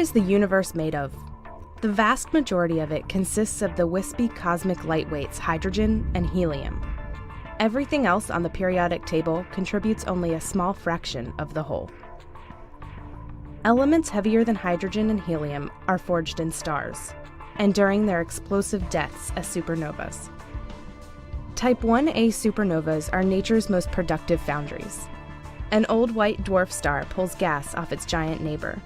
is the universe made of? The vast majority of it consists of the wispy cosmic lightweights hydrogen and helium. Everything else on the periodic table contributes only a small fraction of the whole. Elements heavier than hydrogen and helium are forged in stars, and during their explosive deaths as supernovas. Type 1a supernovas are nature's most productive foundries. An old white dwarf star pulls gas off its giant neighbor.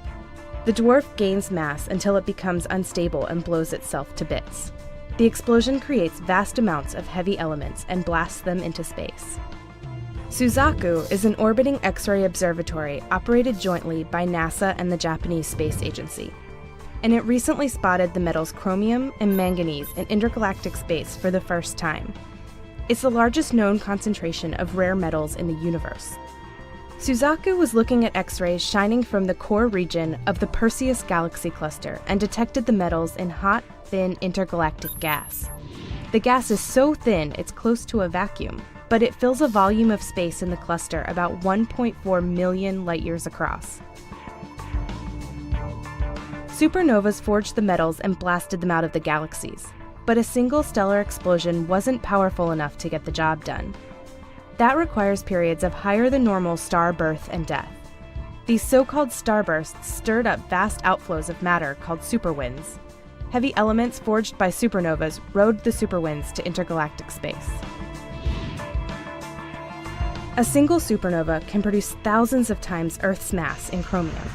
The dwarf gains mass until it becomes unstable and blows itself to bits. The explosion creates vast amounts of heavy elements and blasts them into space. Suzaku is an orbiting X-ray observatory operated jointly by NASA and the Japanese Space Agency, and it recently spotted the metals chromium and manganese in intergalactic space for the first time. It's the largest known concentration of rare metals in the universe. Suzaku was looking at X-rays shining from the core region of the Perseus galaxy cluster and detected the metals in hot, thin intergalactic gas. The gas is so thin it's close to a vacuum, but it fills a volume of space in the cluster about 1.4 million light-years across. Supernovas forged the metals and blasted them out of the galaxies, but a single stellar explosion wasn't powerful enough to get the job done. That requires periods of higher than normal star birth and death. These so-called starbursts stirred up vast outflows of matter called superwinds. Heavy elements forged by supernovas rode the superwinds to intergalactic space. A single supernova can produce thousands of times Earth's mass in chromium.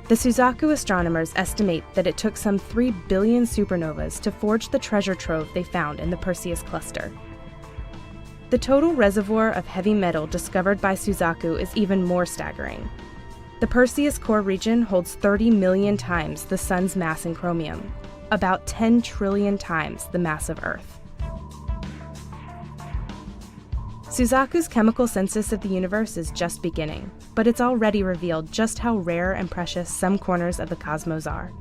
The Suzaku astronomers estimate that it took some 3 billion supernovas to forge the treasure trove they found in the Perseus cluster. The total reservoir of heavy metal discovered by Suzaku is even more staggering. The Perseus core region holds 30 million times the Sun's mass in chromium, about 10 trillion times the mass of Earth. Suzaku's chemical census of the universe is just beginning, but it's already revealed just how rare and precious some corners of the cosmos are.